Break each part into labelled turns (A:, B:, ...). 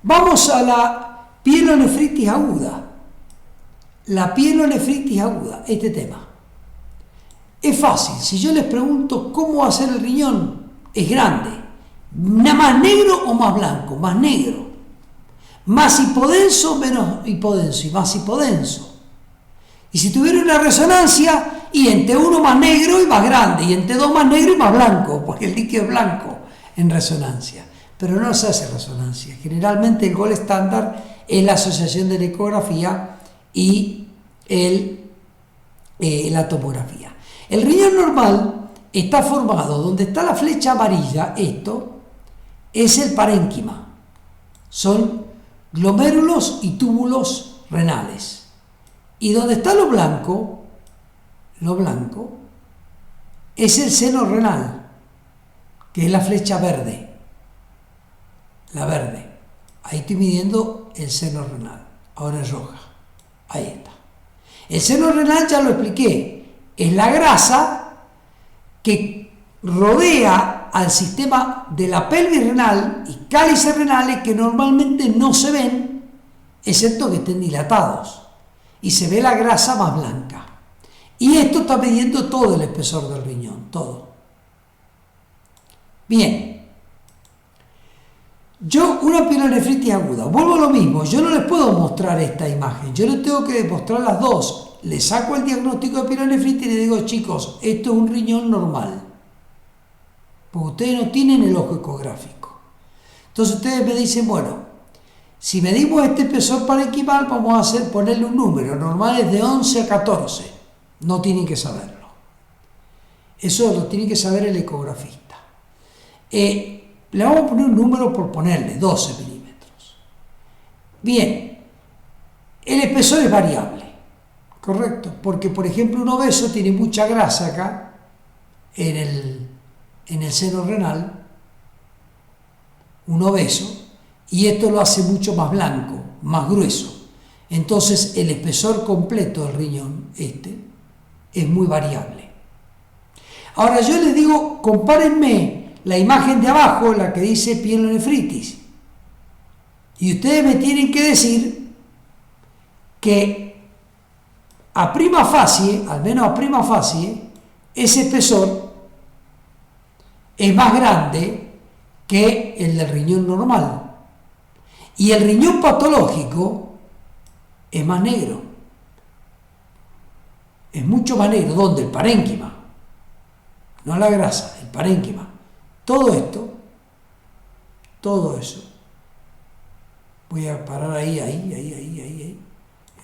A: Vamos a la pielonefritis aguda. La pielonefritis aguda, este tema. Es fácil. Si yo les pregunto cómo va a ser el riñón, es grande. ¿Más negro o más blanco? Más negro. Más hipodenso, menos hipodenso y más hipodenso. Y si tuviera una resonancia, y en T1 más negro y más grande, y en T2 más negro y más blanco, porque el líquido es blanco en resonancia. Pero no se hace resonancia. Generalmente el gol estándar es la asociación de la ecografía y la tomografía. El riñón normal está formado, donde está la flecha amarilla, esto es el parénquima. Son glomérulos y túbulos renales. Y donde está lo blanco es el seno renal, que es la flecha verde. La verde. Ahí estoy midiendo el seno renal. Ahora es roja. Ahí está. El seno renal ya lo expliqué. Es la grasa que rodea al sistema de la pelvis renal y cálices renales que normalmente no se ven, excepto que estén dilatados. Y se ve la grasa más blanca. Y esto está midiendo todo el espesor del riñón. Todo. Bien. Una pielonefritis aguda, vuelvo a lo mismo, yo no les puedo mostrar esta imagen, yo les tengo que demostrar las dos. Les saco el diagnóstico de pielonefritis y les digo, chicos, esto es un riñón normal, porque ustedes no tienen el ojo ecográfico. Entonces ustedes me dicen, bueno, si medimos este espesor parenquimal, vamos a ponerle un número, normal es de 11 a 14, no tienen que saberlo. Eso lo tiene que saber el ecografista. Le vamos a poner un número por ponerle, 12 milímetros. Bien, el espesor es variable, ¿correcto? Porque, por ejemplo, un obeso tiene mucha grasa acá, en el seno renal, un obeso, y esto lo hace mucho más blanco, más grueso. Entonces, el espesor completo del riñón, es muy variable. Ahora, yo les digo, compárenme la imagen de abajo, la que dice pielonefritis, y ustedes me tienen que decir que a prima facie, al menos a prima facie, ese espesor es más grande que el del riñón normal, y el riñón patológico es más negro, es mucho más negro. ¿Dónde? El parénquima, no la grasa, el parénquima. Todo eso, voy a parar ahí,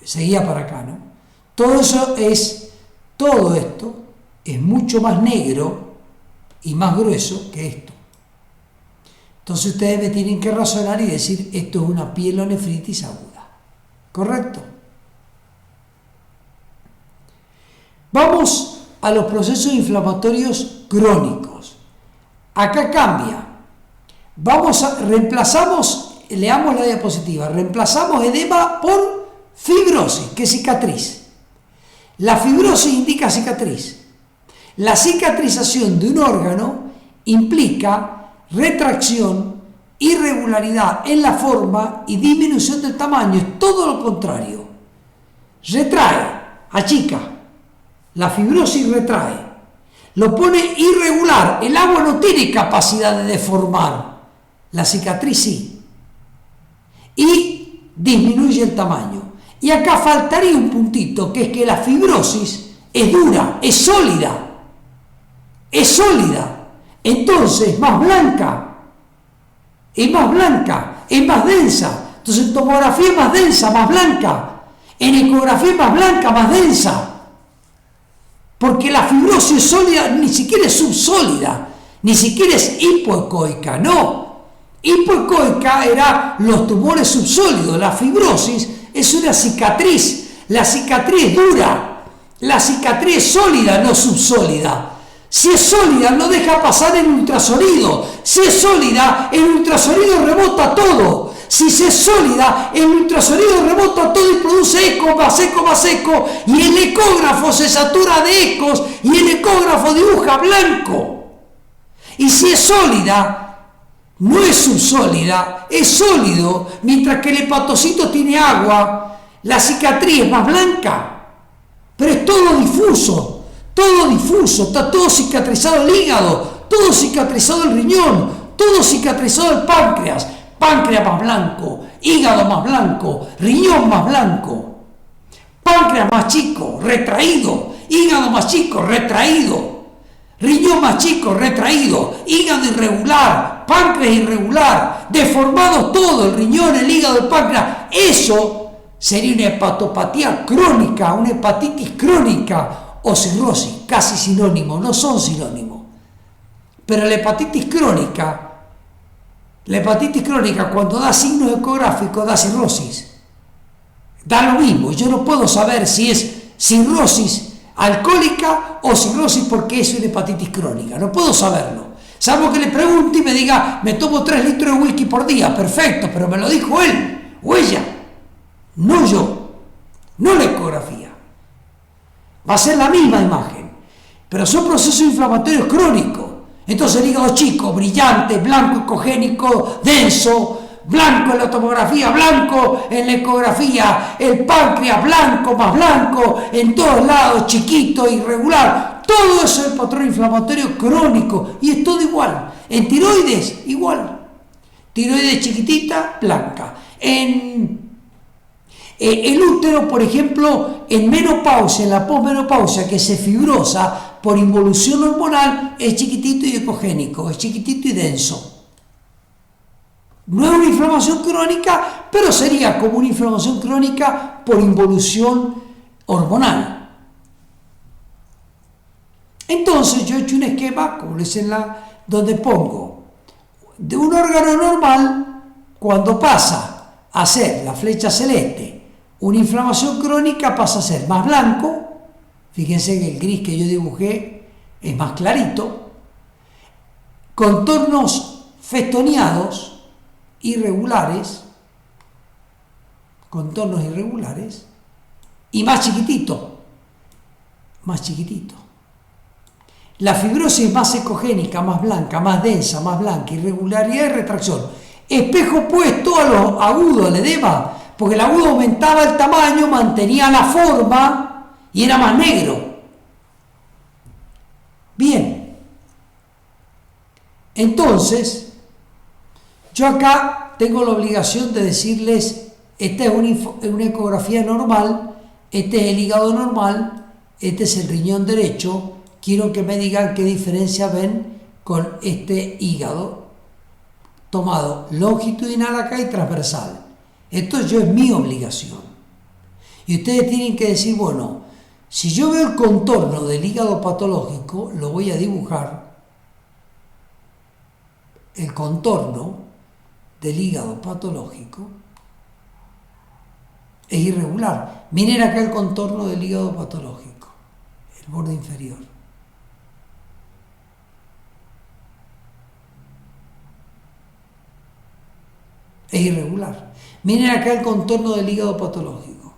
A: seguía para acá, ¿no? Todo esto es mucho más negro y más grueso que esto. Entonces ustedes me tienen que razonar y decir, esto es una pielonefritis aguda, ¿correcto? Vamos a los procesos inflamatorios crónicos. Acá cambia. Leamos la diapositiva. Reemplazamos edema por fibrosis, que es cicatriz. La fibrosis indica cicatriz. La cicatrización de un órgano implica retracción, irregularidad en la forma y disminución del tamaño. Es todo lo contrario. Retrae, achica. La fibrosis retrae. Lo pone irregular. El agua no tiene capacidad de deformar. La cicatriz sí. Y disminuye el tamaño. Y acá faltaría un puntito, que es que la fibrosis es dura, es sólida. Es sólida. Entonces, es más blanca. Es más densa. Entonces, en tomografía es más densa, más blanca. En ecografía es más blanca, más densa. Porque la fibrosis sólida ni siquiera es subsólida, ni siquiera es hipoecoica, no. Hipoecoica eran los tumores subsólidos, la fibrosis es una cicatriz, la cicatriz es dura, la cicatriz es sólida, no subsólida. Si es sólida no deja pasar el ultrasonido, si es sólida el ultrasonido rebota todo. Si es sólida, el ultrasonido rebota todo y produce eco, más eco, y el ecógrafo se satura de ecos y el ecógrafo dibuja blanco. Y si es sólida, no es subsólida, es sólido, mientras que el hepatocito tiene agua, la cicatriz es más blanca, pero es todo difuso, está todo cicatrizado el hígado, todo cicatrizado el riñón, todo cicatrizado el páncreas más blanco, hígado más blanco, riñón más blanco, páncreas más chico, retraído, hígado más chico, retraído, riñón más chico, retraído, hígado irregular, páncreas irregular, deformado todo, el riñón, el hígado, el páncreas. Eso sería una hepatopatía crónica, una hepatitis crónica o cirrosis, casi sinónimo, no son sinónimos. Pero la hepatitis crónica cuando da signos ecográficos da cirrosis. Da lo mismo, yo no puedo saber si es cirrosis alcohólica o cirrosis porque es una hepatitis crónica, no puedo saberlo. Salvo que le pregunte y me diga, me tomo 3 litros de whisky por día, perfecto, pero me lo dijo él o ella, no yo, no la ecografía. Va a ser la misma imagen, pero son procesos inflamatorios crónicos. Entonces el hígado chico, brillante, blanco, ecogénico, denso, blanco en la tomografía, blanco en la ecografía, el páncreas blanco, más blanco, en todos lados, chiquito, irregular. Todo eso es el patrón inflamatorio crónico y es todo igual. En tiroides, igual. Tiroides chiquitita, blanca. En el útero, por ejemplo, en menopausia, en la posmenopausia, que se fibrosa por involución hormonal, es chiquitito y ecogénico, es chiquitito y denso. No es una inflamación crónica, pero sería como una inflamación crónica por involución hormonal. Entonces yo he hecho un esquema, como les donde pongo de un órgano normal, cuando pasa a ser la flecha celeste, una inflamación crónica pasa a ser más blanco. Fíjense que el gris que yo dibujé es más clarito, contornos festoneados, irregulares, y más chiquitito. La fibrosis más ecogénica, más blanca, más densa, más blanca, irregularidad y retracción. Espejo opuesto a lo agudo, al edema, porque el agudo aumentaba el tamaño, mantenía la forma y era más negro. Bien. Entonces, yo acá tengo la obligación de decirles, esta es una ecografía normal, este es el hígado normal, este es el riñón derecho. Quiero que me digan qué diferencia ven con este hígado tomado longitudinal acá y transversal. Esto es mi obligación. Y ustedes tienen que decir, bueno, si yo veo el contorno del hígado patológico, lo voy a dibujar. El contorno del hígado patológico es irregular. Miren acá el contorno del hígado patológico, el borde inferior. Es irregular. Miren acá el contorno del hígado patológico.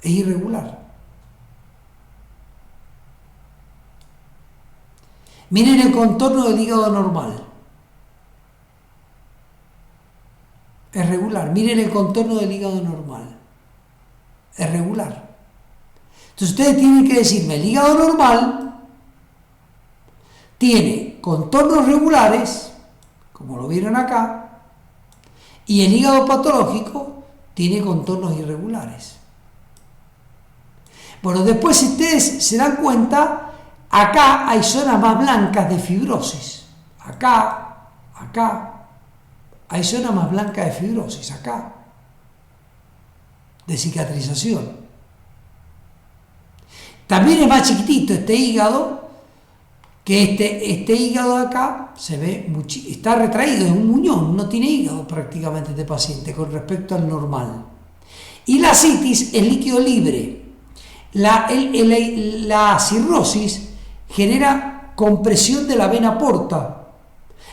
A: Es irregular. Miren el contorno del hígado normal. Es regular. Miren el contorno del hígado normal. Es regular. Entonces ustedes tienen que decirme, el hígado normal tiene contornos regulares, como lo vieron acá, y el hígado patológico tiene contornos irregulares. Bueno, después si ustedes se dan cuenta, acá hay zonas más blancas de fibrosis. Acá hay zonas más blancas de fibrosis, acá, de cicatrización. También es más chiquitito este hígado, que este hígado de acá se ve está retraído, es un muñón, no tiene hígado prácticamente este paciente con respecto al normal. Y la citis es líquido libre. La cirrosis genera compresión de la vena porta.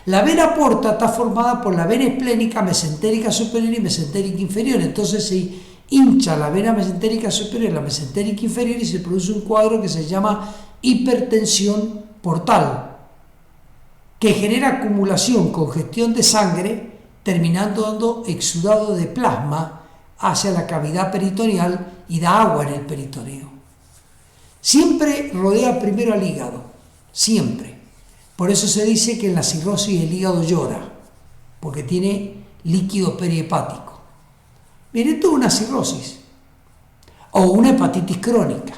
A: La vena porta está formada por la vena esplénica, mesentérica superior y mesentérica inferior. Entonces se hincha la vena mesentérica superior y la mesentérica inferior y se produce un cuadro que se llama hipertensión portal, que genera acumulación, congestión de sangre, terminando dando exudado de plasma hacia la cavidad peritoneal y da agua en el peritoneo. Siempre rodea primero al hígado, siempre. Por eso se dice que en la cirrosis el hígado llora, porque tiene líquido perihepático. Bien, esto es una cirrosis o una hepatitis crónica.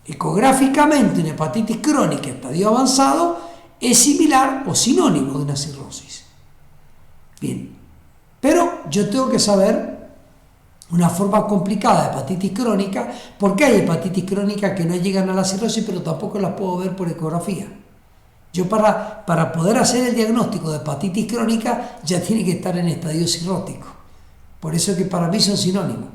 A: Ecográficamente, una hepatitis crónica estadio avanzado es similar o sinónimo de una cirrosis. Bien, pero yo tengo que saber una forma complicada de hepatitis crónica, porque hay hepatitis crónicas que no llegan a la cirrosis, pero tampoco las puedo ver por ecografía. Yo para poder hacer el diagnóstico de hepatitis crónica ya tiene que estar en estadio cirrótico. Por eso es que para mí son sinónimos.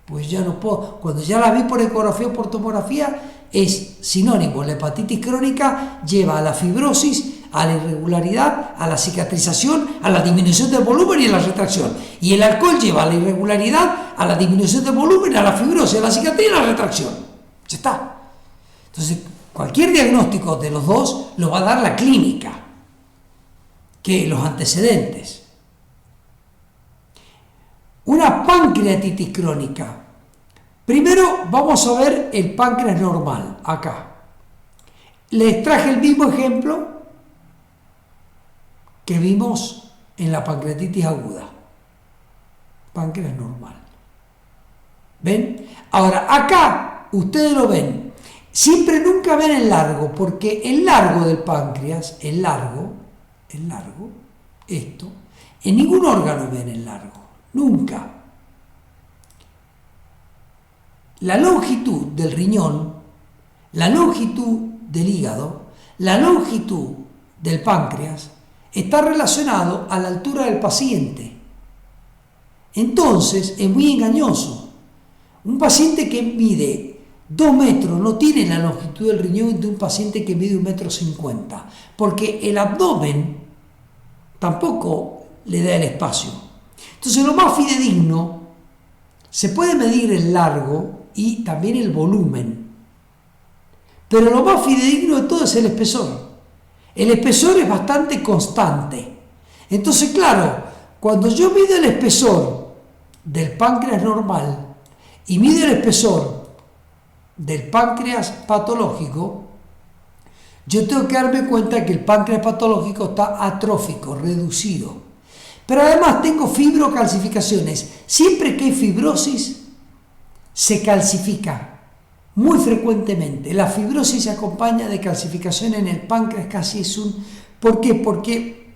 A: Pues ya no puedo, cuando ya la vi por ecografía o por tomografía, es sinónimo. La hepatitis crónica lleva a la fibrosis, a la irregularidad, a la cicatrización, a la disminución del volumen y a la retracción. Y el alcohol lleva a la irregularidad, a la disminución del volumen, a la fibrosis, a la cicatriz y a la retracción. Ya está. Entonces, cualquier diagnóstico de los dos lo va a dar la clínica, que los antecedentes. Una pancreatitis crónica. Primero vamos a ver el páncreas normal, acá. Les traje el mismo ejemplo que vimos en la pancreatitis aguda. Páncreas normal. ¿Ven? Ahora, acá ustedes lo ven. Siempre nunca ven el largo, porque el largo del páncreas, el largo, esto, en ningún órgano ven el largo. Nunca. La longitud del riñón, la longitud del hígado, la longitud del páncreas está relacionado a la altura del paciente. Entonces es muy engañoso. Un paciente que mide 2 metros no tiene la longitud del riñón de un paciente que mide 1,50 m, porque el abdomen tampoco le da el espacio. Entonces lo más fidedigno, se puede medir el largo y también el volumen, pero lo más fidedigno de todo es el espesor. El espesor es bastante constante. Entonces, claro, cuando yo mido el espesor del páncreas normal y mido el espesor del páncreas patológico, yo tengo que darme cuenta que el páncreas patológico está atrófico, reducido. Pero además tengo fibrocalcificaciones. Siempre que hay fibrosis, se calcifica muy frecuentemente. La fibrosis se acompaña de calcificación en el páncreas, casi es un... ¿Por qué? Porque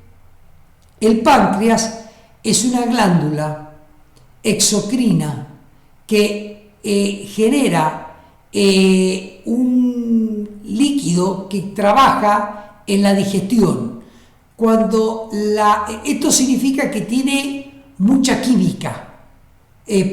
A: el páncreas es una glándula exocrina que genera un líquido que trabaja en la digestión. Esto significa que tiene mucha química,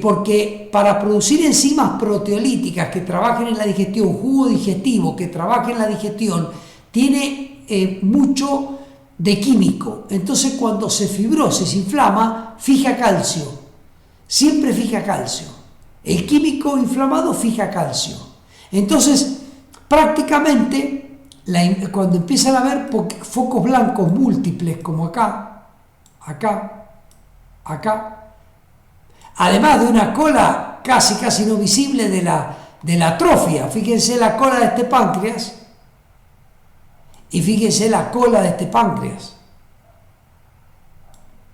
A: porque para producir enzimas proteolíticas que trabajen en la digestión, jugo digestivo que trabaje en la digestión, tiene mucho de químico. Entonces cuando se fibrosa, se inflama, fija calcio, siempre fija calcio. El químico inflamado fija calcio. Entonces prácticamente cuando empiezan a haber focos blancos múltiples, como acá, además de una cola casi no visible de la atrofia, fíjense la cola de este páncreas y fíjense la cola de este páncreas.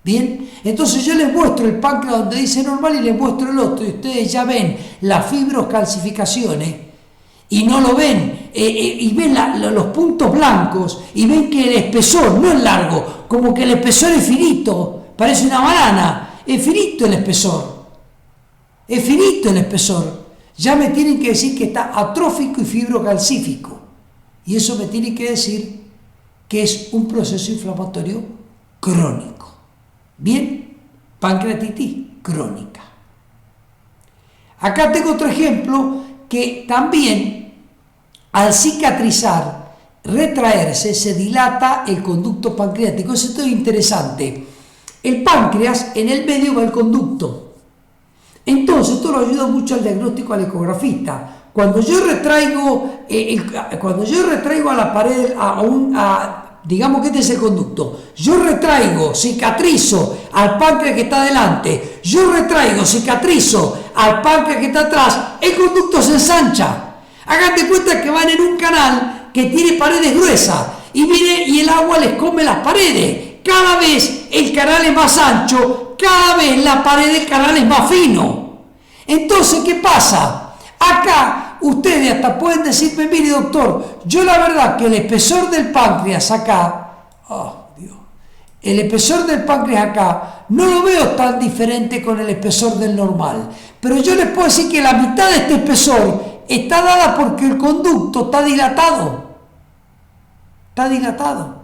A: Bien, entonces yo les muestro el páncreas donde dice normal y les muestro el otro, y ustedes ya ven las fibrocalcificaciones y no lo ven, y ven los puntos blancos y ven que el espesor no es largo, como que el espesor es finito, parece una banana, es finito el espesor, ya me tienen que decir que está atrófico y fibrocalcífico, y eso me tiene que decir que es un proceso inflamatorio crónico. Bien, pancreatitis crónica. Acá tengo otro ejemplo que también al cicatrizar, retraerse, se dilata el conducto pancreático. Eso es todo interesante. El páncreas, en el medio va el conducto. Entonces, esto lo ayuda mucho al diagnóstico al ecografista. Cuando yo retraigo a la pared, digamos que este es el conducto, yo retraigo, cicatrizo al páncreas que está adelante, yo retraigo, cicatrizo al páncreas que está atrás, el conducto se ensancha. Hagan de cuenta que van en un canal que tiene paredes gruesas y viene y el agua les come las paredes. Cada vez el canal es más ancho, cada vez la pared del canal es más fino. Entonces, ¿qué pasa? Acá ustedes hasta pueden decirme, mire doctor, yo la verdad que el espesor del páncreas acá, el espesor del páncreas acá no lo veo tan diferente con el espesor del normal, pero yo les puedo decir que la mitad de este espesor está dada porque el conducto está dilatado. Está dilatado.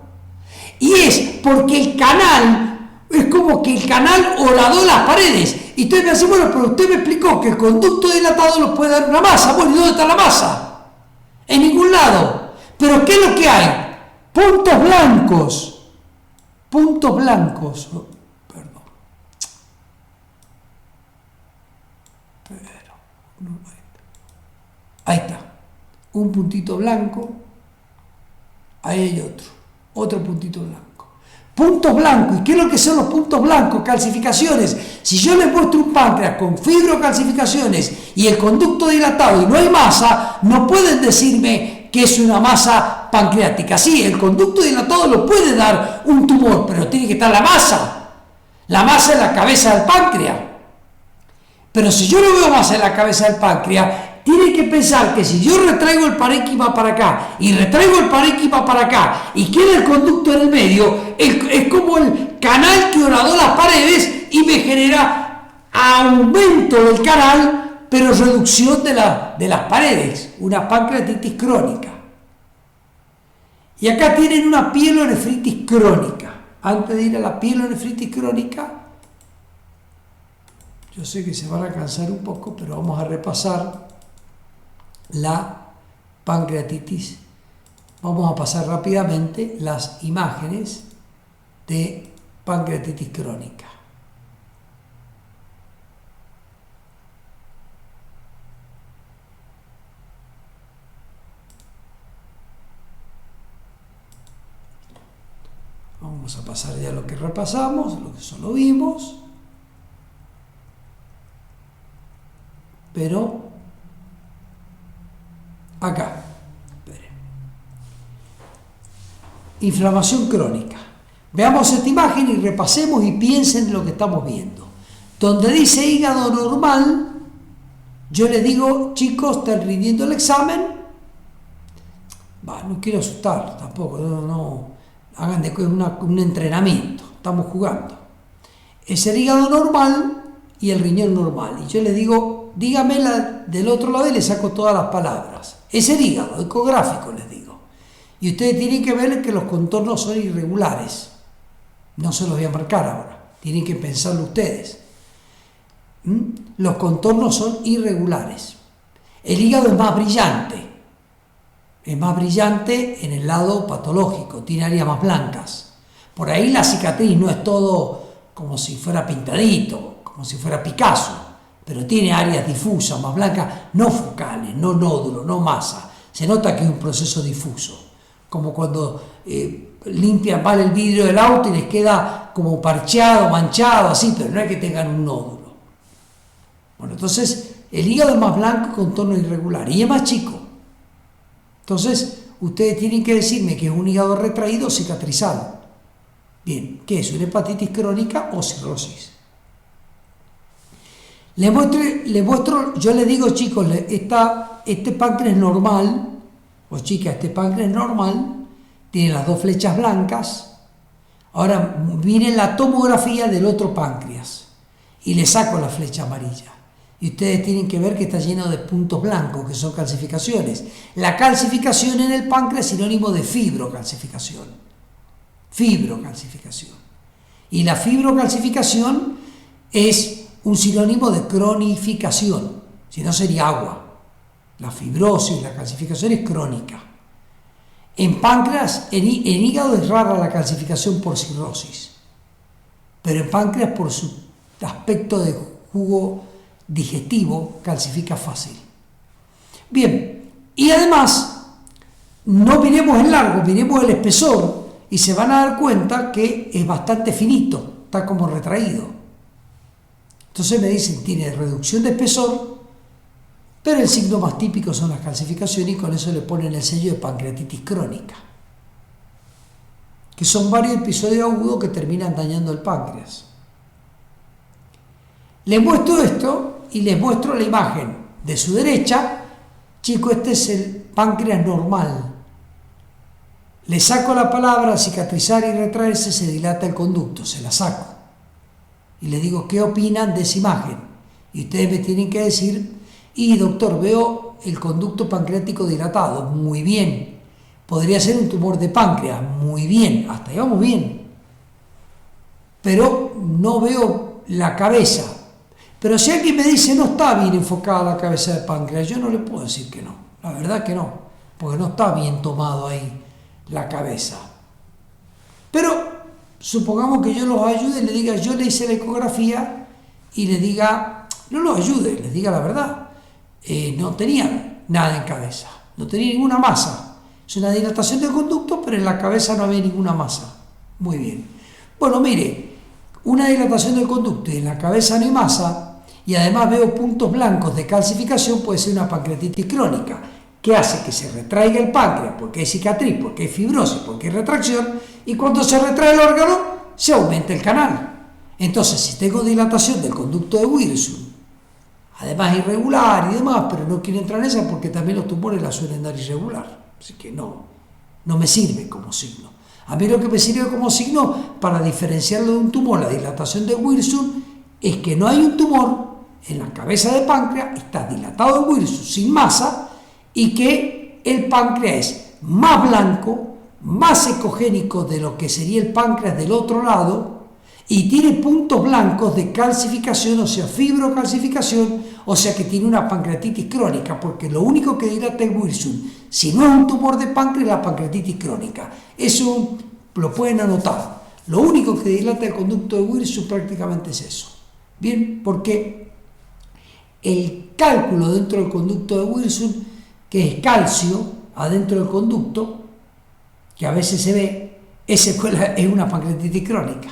A: Y es porque el canal, es como que el canal horadó las paredes. Y usted me dice, bueno, pero usted me explicó que el conducto dilatado lo puede dar una masa. Bueno, ¿y dónde está la masa? En ningún lado. Pero ¿qué es lo que hay? Puntos blancos. Puntos blancos. Perdón. Ahí está. Un puntito blanco. Ahí hay otro puntito blanco. Puntos blancos. ¿Y qué es lo que son los puntos blancos? Calcificaciones. Si yo les muestro un páncreas con fibrocalcificaciones y el conducto dilatado y no hay masa, no pueden decirme que es una masa pancreática. Sí, el conducto dilatado lo puede dar un tumor, pero tiene que estar la masa. La masa en la cabeza del páncreas. Pero si yo no veo masa en la cabeza del páncreas, tienen que pensar que si yo retraigo el parénquima para acá y retraigo el parénquima para acá y queda el conducto en el medio, es como el canal que horadó las paredes y me genera aumento del canal, pero reducción de las paredes, una pancreatitis crónica. Y acá tienen una pielonefritis crónica. Antes de ir a la pielonefritis crónica, yo sé que se van a cansar un poco, pero vamos a repasar la pancreatitis. Vamos a pasar rápidamente las imágenes de pancreatitis crónica. Vamos a pasar ya lo que repasamos, lo que solo vimos, pero acá, inflamación crónica. Veamos esta imagen y repasemos y piensen lo que estamos viendo. Donde dice hígado normal, yo les digo, chicos, están rindiendo el examen. No quiero asustar tampoco, no hagan de un entrenamiento, estamos jugando. Es el hígado normal y el riñón normal. Y yo les digo, dígame del otro lado y le saco todas las palabras. Es el hígado, ecográfico les digo. Y ustedes tienen que ver que los contornos son irregulares. No se los voy a marcar ahora, tienen que pensarlo ustedes. Los contornos son irregulares. El hígado es más brillante. Es más brillante en el lado patológico, tiene áreas más blancas. Por ahí la cicatriz no es todo como si fuera pintadito, como si fuera Picasso, pero tiene áreas difusas, más blancas, no focales, no nódulos, no masa. Se nota que es un proceso difuso, como cuando limpian mal el vidrio del auto y les queda como parcheado, manchado, así, pero no es que tengan un nódulo. Bueno, entonces el hígado es más blanco, contorno irregular, y es más chico. Entonces, ustedes tienen que decirme que es un hígado retraído o cicatrizado. Bien, ¿qué es? ¿Una hepatitis crónica o cirrosis? Le muestro, yo le digo, chicos, este páncreas normal, o chicas, este páncreas normal, tiene las dos flechas blancas. Ahora miren la tomografía del otro páncreas y le saco la flecha amarilla. Y ustedes tienen que ver que está lleno de puntos blancos, que son calcificaciones. La calcificación en el páncreas es sinónimo de fibrocalcificación. Fibrocalcificación. Y la fibrocalcificación es un sinónimo de cronificación, si no sería agua. La fibrosis, la calcificación es crónica. En páncreas, en hígado es rara la calcificación por cirrosis, pero en páncreas por su aspecto de jugo digestivo calcifica fácil. Bien, y además no miremos el largo, miremos el espesor, y se van a dar cuenta que es bastante finito, está como retraído. Entonces me dicen, tiene reducción de espesor, pero el signo más típico son las calcificaciones y con eso le ponen el sello de pancreatitis crónica, que son varios episodios agudos que terminan dañando el páncreas. Les muestro esto y les muestro la imagen de su derecha. Chicos, este es el páncreas normal. Le saco la palabra cicatrizar y retraerse, se dilata el conducto, se la saco. Y le digo, ¿qué opinan de esa imagen? Y ustedes me tienen que decir, y doctor, veo el conducto pancreático dilatado, muy bien. Podría ser un tumor de páncreas, muy bien, hasta ahí vamos bien. Pero no veo la cabeza. Pero si alguien me dice, no está bien enfocada la cabeza de páncreas, yo no le puedo decir que no, la verdad que no, porque no está bien tomado ahí la cabeza. Pero supongamos que yo los ayude y le diga, yo le hice la ecografía y le diga, no los ayude, les diga la verdad, no tenía nada en cabeza, no tenía ninguna masa, es una dilatación del conducto, pero en la cabeza no había ninguna masa. Muy bien. Bueno, mire, una dilatación del conducto y en la cabeza no hay masa, y además veo puntos blancos de calcificación, puede ser una pancreatitis crónica, que hace que se retraiga el páncreas, porque hay cicatriz, porque hay fibrosis, porque hay retracción, y cuando se retrae el órgano, se aumenta el canal. Entonces, si tengo dilatación del conducto de Wilson, además irregular y demás, pero no quiero entrar en esa porque también los tumores la suelen dar irregular, así que no me sirve como signo. A mí lo que me sirve como signo para diferenciarlo de un tumor, la dilatación de Wilson, es que no hay un tumor en la cabeza de páncreas, está dilatado en Wilson sin masa, y que el páncreas es más blanco, más ecogénico de lo que sería el páncreas del otro lado, y tiene puntos blancos de calcificación, o sea, fibrocalcificación, o sea que tiene una pancreatitis crónica, porque lo único que dilata el Wilson, si no es un tumor de páncreas, es la pancreatitis crónica. Eso lo pueden anotar. Lo único que dilata el conducto de Wilson prácticamente es eso. Bien, porque el cálculo dentro del conducto de Wilson, que es calcio adentro del conducto, que a veces se ve, ese es una pancreatitis crónica.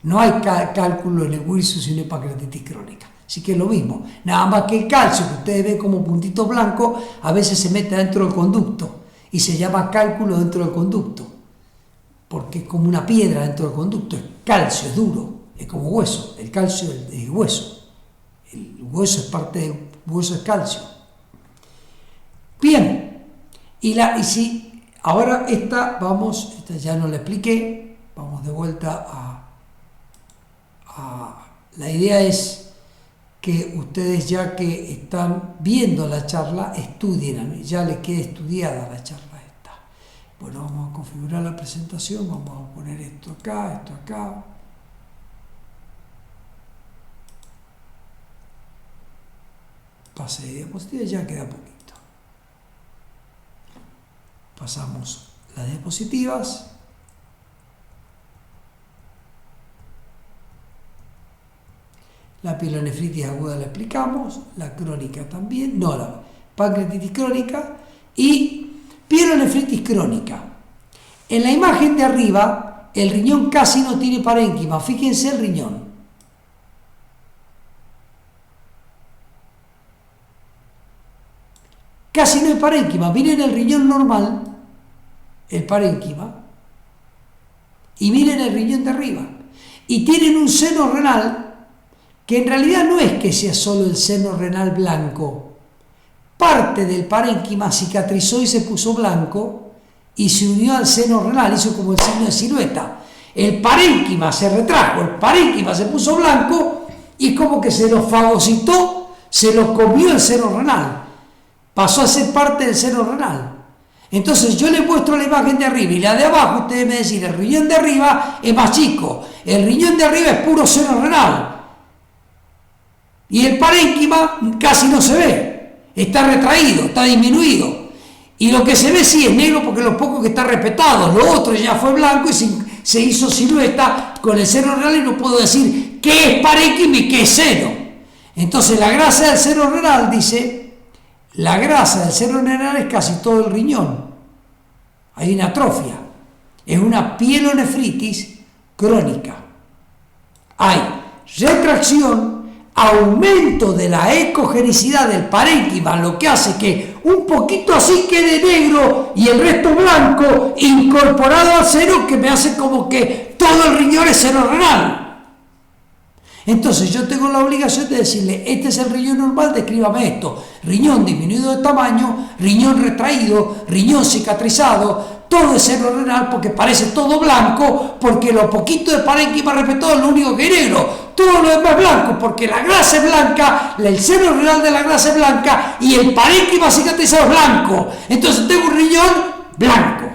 A: No hay cálculo en el Wilson sino en pancreatitis crónica. Así que es lo mismo. Nada más que el calcio, que ustedes ven como puntitos blancos, a veces se mete dentro del conducto y se llama cálculo dentro del conducto, porque es como una piedra dentro del conducto. Es calcio, es duro, es como hueso. El calcio es hueso. El hueso es parte del hueso, es calcio. Bien, y si ahora esta ya no la expliqué, vamos de vuelta a la idea es que ustedes, ya que están viendo la charla, estudien, ya les quede estudiada la charla esta. Bueno, vamos a configurar la presentación, vamos a poner esto acá, pase de diapositiva, ya queda poquito. Pasamos las diapositivas. La pielonefritis aguda la explicamos, la crónica también, la pancreatitis crónica y pielonefritis crónica. En la imagen de arriba, el riñón casi no tiene parénquima, fíjense el riñón. Casi no hay parénquima, miren el riñón normal, el parénquima, y miren el riñón de arriba. Y tienen un seno renal, que en realidad no es que sea solo el seno renal blanco. Parte del parénquima cicatrizó y se puso blanco y se unió al seno renal, hizo como el signo de silueta. El parénquima se retrajo, el parénquima se puso blanco y como que se lo fagocitó, se lo comió el seno renal. Pasó a ser parte del seno renal. Entonces yo les muestro la imagen de arriba y la de abajo, ustedes me deciden, el riñón de arriba es más chico, el riñón de arriba es puro seno renal. Y el parénquima casi no se ve, está retraído, está disminuido. Y lo que se ve sí es negro porque lo poco que está respetado, lo otro ya fue blanco y se hizo silueta con el seno renal y no puedo decir qué es parénquima y qué es seno. Entonces la grasa del seno renal, dice, la grasa del seno renal es casi todo el riñón. Hay una atrofia. Es una pielonefritis crónica. Hay retracción, aumento de la ecogenicidad del parénquima, lo que hace que un poquito así quede negro y el resto blanco, incorporado al seno, que me hace como que todo el riñón es seno renal. Entonces yo tengo la obligación de decirle, este es el riñón normal, descríbame esto: riñón disminuido de tamaño, riñón retraído, riñón cicatrizado, todo es seno renal porque parece todo blanco, porque lo poquito de parénquima respetado es lo único que es negro, todo lo demás es blanco, porque la grasa es blanca, el seno renal de la grasa es blanca y el parénquima cicatrizado es blanco. Entonces tengo un riñón blanco.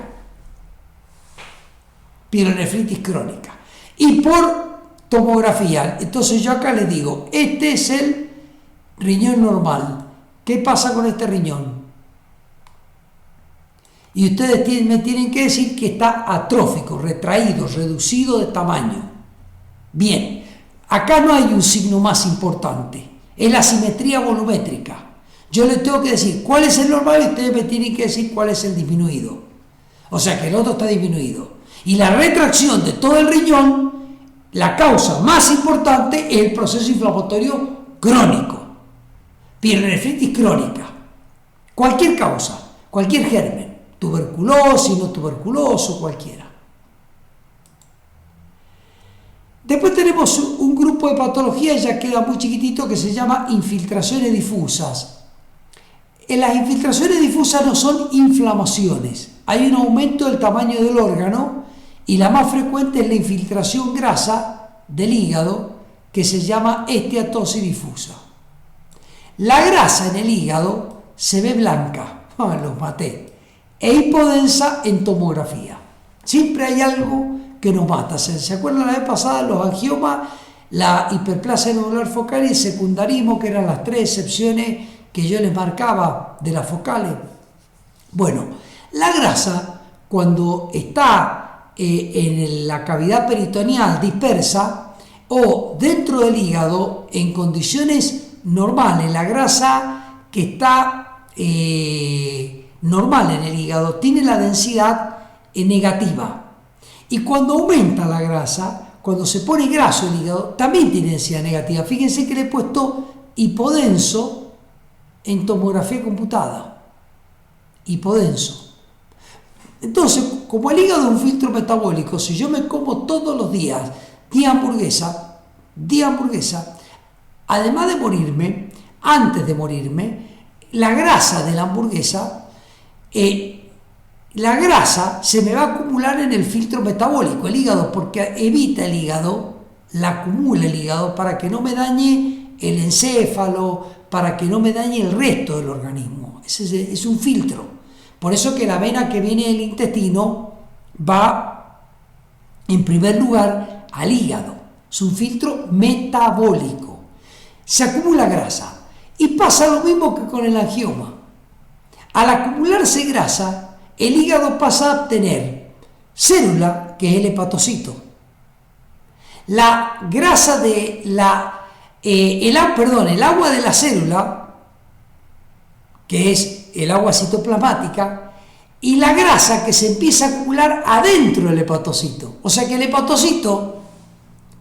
A: Pielonefritis crónica. Y por tomografía, entonces yo acá les digo, este es el riñón normal. ¿Qué pasa con este riñón? Y ustedes me tienen que decir que está atrófico, retraído, reducido de tamaño. Bien, acá no hay un signo más importante, es la simetría volumétrica. Yo les tengo que decir cuál es el normal y ustedes me tienen que decir cuál es el disminuido. O sea que el otro está disminuido. Y la retracción de todo el riñón, la causa más importante es el proceso inflamatorio crónico. Pielonefritis crónica. Cualquier causa, cualquier germen. Tuberculosis, no tuberculoso, cualquiera. Después tenemos un grupo de patologías, ya queda muy chiquitito, que se llama infiltraciones difusas. En las infiltraciones difusas no son inflamaciones. Hay un aumento del tamaño del órgano y la más frecuente es la infiltración grasa del hígado, que se llama esteatosis difusa. La grasa en el hígado se ve blanca, los maté, e hipodensa en tomografía. Siempre hay algo que nos mata. ¿Se acuerdan la vez pasada los angiomas, la hiperplasia nodular focal y el secundarismo, que eran las 3 excepciones que yo les marcaba de las focales? Bueno, la grasa, cuando está en la cavidad peritoneal dispersa o dentro del hígado, en condiciones normales, la grasa que está normal en el hígado tiene la densidad negativa. Y cuando aumenta la grasa, cuando se pone graso el hígado, también tiene densidad negativa. Fíjense que le he puesto hipodenso en tomografía computada. Hipodenso. Entonces, como el hígado es un filtro metabólico, si yo me como todos los días 10 hamburguesas, además de morirme, antes de morirme, la grasa de la hamburguesa, la grasa se me va a acumular en el filtro metabólico, el hígado, porque evita el hígado, la acumula el hígado para que no me dañe el encéfalo, para que no me dañe el resto del organismo. Es un filtro. Por eso que la vena que viene del intestino va, en primer lugar, al hígado. Es un filtro metabólico. Se acumula grasa. Y pasa lo mismo que con el angioma. Al acumularse grasa, el hígado pasa a obtener célula, que es el hepatocito. La grasa de el agua de la célula, que es el agua citoplasmática, y la grasa que se empieza a acumular adentro del hepatocito. O sea que el hepatocito,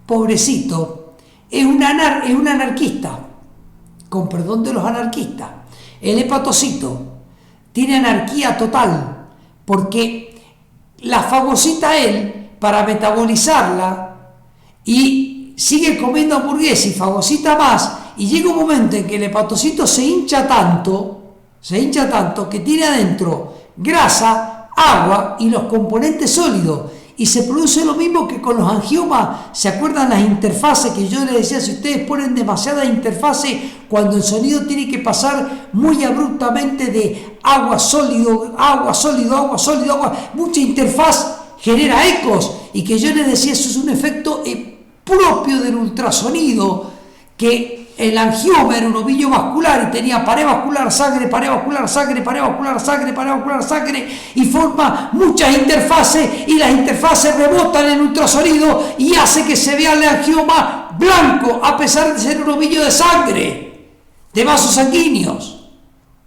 A: pobrecito, es un anarquista, con perdón de los anarquistas. El hepatocito tiene anarquía total, porque la fagocita él para metabolizarla y sigue comiendo hamburguesa y fagocita más, y llega un momento en que el hepatocito se hincha tanto que tiene adentro grasa, agua y los componentes sólidos, y se produce lo mismo que con los angiomas. ¿Se acuerdan las interfaces que yo les decía? Si ustedes ponen demasiadas interfaces, cuando el sonido tiene que pasar muy abruptamente de agua sólido, mucha interfaz genera ecos, y que yo les decía, eso es un efecto propio del ultrasonido, que el angioma era un ovillo vascular y tenía pared vascular, sangre, y forma muchas interfaces, y las interfaces rebotan en el ultrasonido y hace que se vea el angioma blanco, a pesar de ser un ovillo de sangre, de vasos sanguíneos.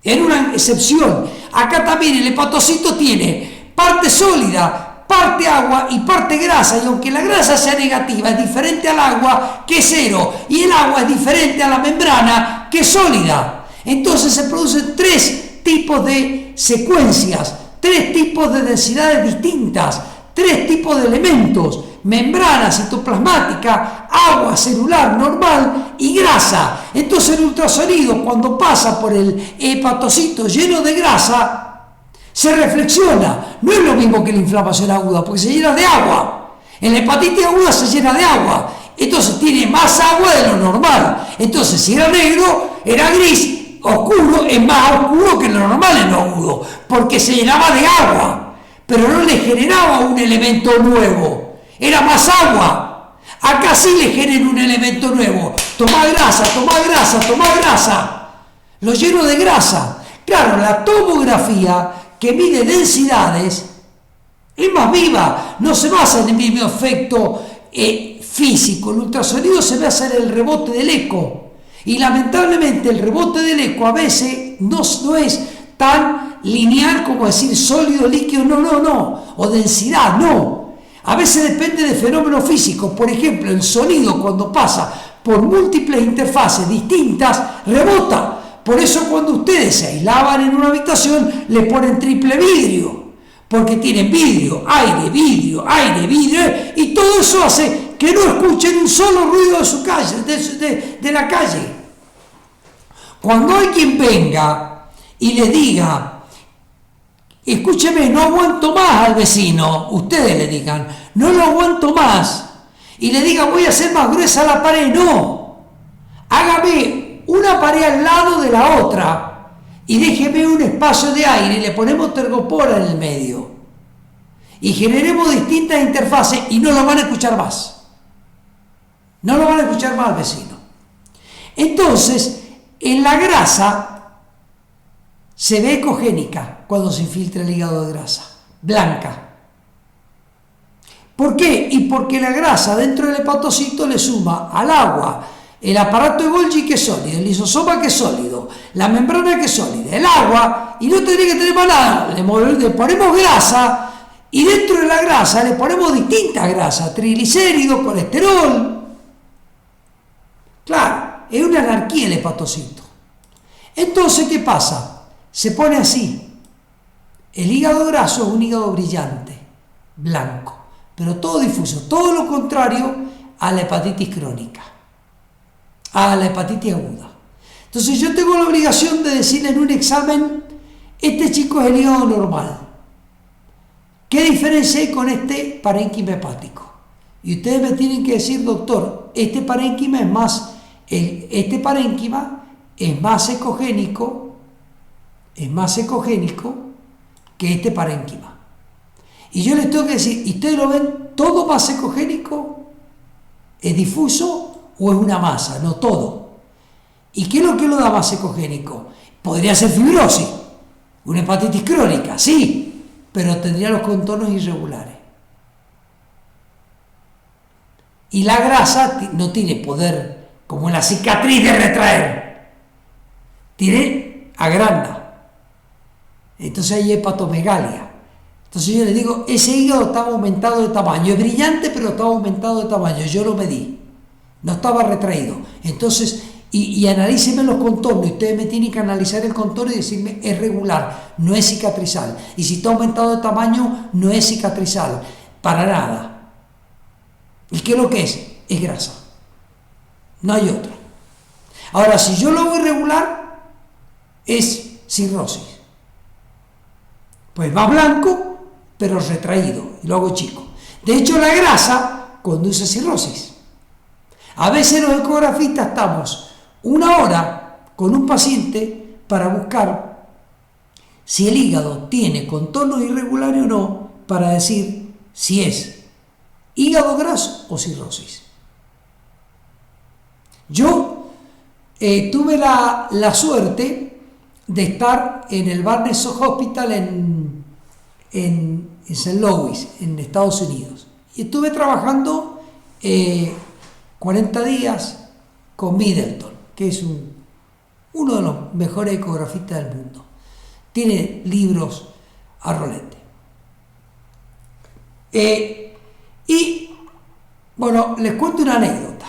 A: Era una excepción. Acá también el hepatocito tiene parte sólida, parte agua y parte grasa, y aunque la grasa sea negativa, es diferente al agua que es cero, y el agua es diferente a la membrana que es sólida. Entonces se producen tres tipos de secuencias, tres tipos de densidades distintas, tres tipos de elementos: membrana citoplasmática, agua celular normal y grasa. Entonces el ultrasonido, cuando pasa por el hepatocito lleno de grasa, se reflexiona. No es lo mismo que la inflamación aguda, porque se llena de agua. En la hepatitis aguda se llena de agua, entonces tiene más agua de lo normal. Entonces, si era negro, era gris, oscuro, es más oscuro que lo normal en lo agudo, porque se llenaba de agua, pero no le generaba un elemento nuevo, era más agua. Acá sí le genera un elemento nuevo: toma grasa, toma grasa, toma grasa, lo lleno de grasa. Claro, la tomografía, que mide densidades, es más viva, no se basa en el mismo efecto físico. El ultrasonido se basa en el rebote del eco, y lamentablemente el rebote del eco a veces no es tan lineal como decir sólido, líquido, no, o densidad, no. A veces depende de fenómenos físicos. Por ejemplo, el sonido, cuando pasa por múltiples interfaces distintas, rebota. Por eso cuando ustedes se aislaban en una habitación, le ponen triple vidrio, porque tienen vidrio, vidrio, y todo eso hace que no escuchen un solo ruido de su calle, de la calle. Cuando alguien venga y le diga: escúcheme, no aguanto más al vecino, ustedes le digan: no lo aguanto más, y le diga: voy a hacer más gruesa la pared, no, hágame una pared al lado de la otra y déjeme un espacio de aire, y le ponemos tergopora en el medio y generemos distintas interfaces, y no lo van a escuchar más. No lo van a escuchar más al vecino. Entonces, en la grasa se ve ecogénica cuando se infiltra el hígado de grasa, blanca. ¿Por qué? Y porque la grasa dentro del hepatocito le suma al agua el aparato de Golgi, que es sólido, el lisosoma, que es sólido, la membrana, que es sólida, el agua, y no tendría que tener más nada. Le ponemos grasa, y dentro de la grasa le ponemos distintas grasas: triglicéridos, colesterol. Claro, es una anarquía el hepatocito. Entonces, ¿qué pasa? Se pone así. El hígado graso es un hígado brillante, blanco, pero todo difuso, todo lo contrario a la hepatitis crónica, a la hepatitis aguda. Entonces yo tengo la obligación de decirle en un examen: este chico es el hígado normal. ¿Qué diferencia hay con este parénquima hepático? Y ustedes me tienen que decir: doctor, este parénquima es más ecogénico, que este parénquima. Y yo les tengo que decir: ¿y ustedes lo ven todo más ecogénico? ¿Es difuso o es una masa? No, todo. ¿Y qué es lo que lo da más ecogénico? Podría ser fibrosis, una hepatitis crónica, sí, pero tendría los contornos irregulares. Y la grasa no tiene poder como la cicatriz de retraer, tiene agranda. Entonces hay hepatomegalia. Entonces yo le digo: ese hígado estaba aumentado de tamaño, es brillante, pero estaba aumentado de tamaño, yo lo medí, no estaba retraído. Entonces, y analícenme los contornos, y ustedes me tienen que analizar el contorno y decirme: es regular, no es cicatrizal. Y si está aumentado de tamaño, no es cicatrizal, para nada. ¿Y qué es lo que es? Es grasa, no hay otra. Ahora, si yo lo hago irregular, es cirrosis. Pues más blanco, pero retraído, y lo hago chico. De hecho, la grasa conduce a cirrosis. A veces los ecografistas estamos 1 hora con un paciente para buscar si el hígado tiene contornos irregulares o no, para decir si es hígado graso o cirrosis. Yo tuve la suerte de estar en el Barnes Hospital en St. Louis, en Estados Unidos, y estuve trabajando 40 días con Middleton, que es uno de los mejores ecografistas del mundo. Tiene libros a rolete. Y bueno, les cuento una anécdota.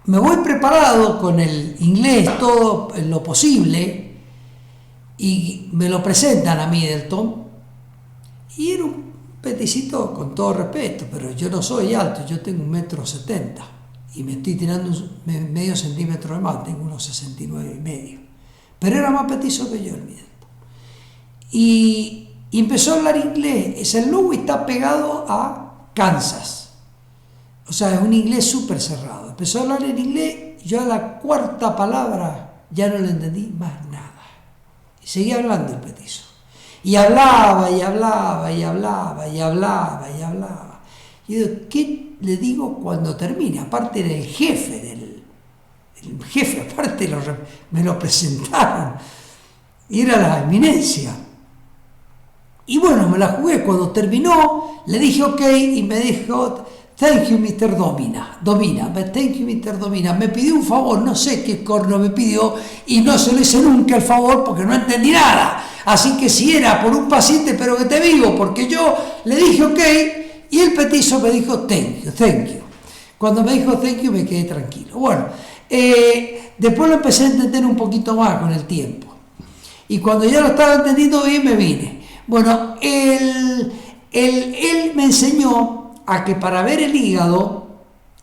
A: Me voy preparado con el inglés todo en lo posible y me lo presentan a Middleton y era un peticito, con todo respeto, pero yo no soy alto, yo tengo 1,70 m y me estoy tirando medio centímetro de más, tengo unos 69,5, pero era más petizo que yo el Middleton. Y empezó a hablar inglés. St. Louis está pegado a Kansas, o sea, es un inglés súper cerrado. Empezó a hablar en inglés, yo a la cuarta palabra ya no le entendí más nada. Y seguía hablando el petizo. Y hablaba, y hablaba, y hablaba, y hablaba, y hablaba. Y digo, ¿qué le digo cuando termine? Aparte era el jefe el jefe, aparte me lo presentaron. Y era la eminencia. Y bueno, me la jugué. Cuando terminó, le dije ok, y me dijo, thank you, Mr. Domina, thank you, Mr. Domina. Me pidió un favor, no sé qué corno me pidió, y no se lo hice nunca el favor porque no entendí nada. Así que si era por un paciente, pero que te vivo, porque yo le dije ok, y el petizo me dijo thank you. Cuando me dijo thank you me quedé tranquilo. Bueno, después lo empecé a entender un poquito más con el tiempo. Y cuando ya lo estaba entendiendo bien, me vine. Bueno, él me enseñó a que para ver el hígado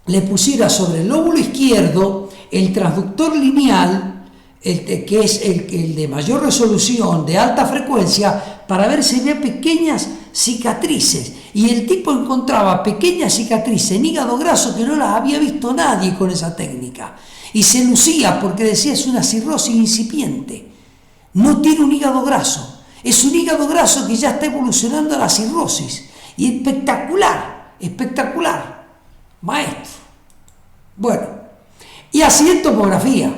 A: le pusiera sobre el lóbulo izquierdo el transductor lineal, que es el de mayor resolución, de alta frecuencia, para ver si había pequeñas cicatrices. Y el tipo encontraba pequeñas cicatrices en hígado graso que no las había visto nadie con esa técnica. Y se lucía porque decía, es una cirrosis incipiente. No tiene un hígado graso. Es un hígado graso que ya está evolucionando a la cirrosis. Y espectacular, maestro. Bueno, y así en tomografía,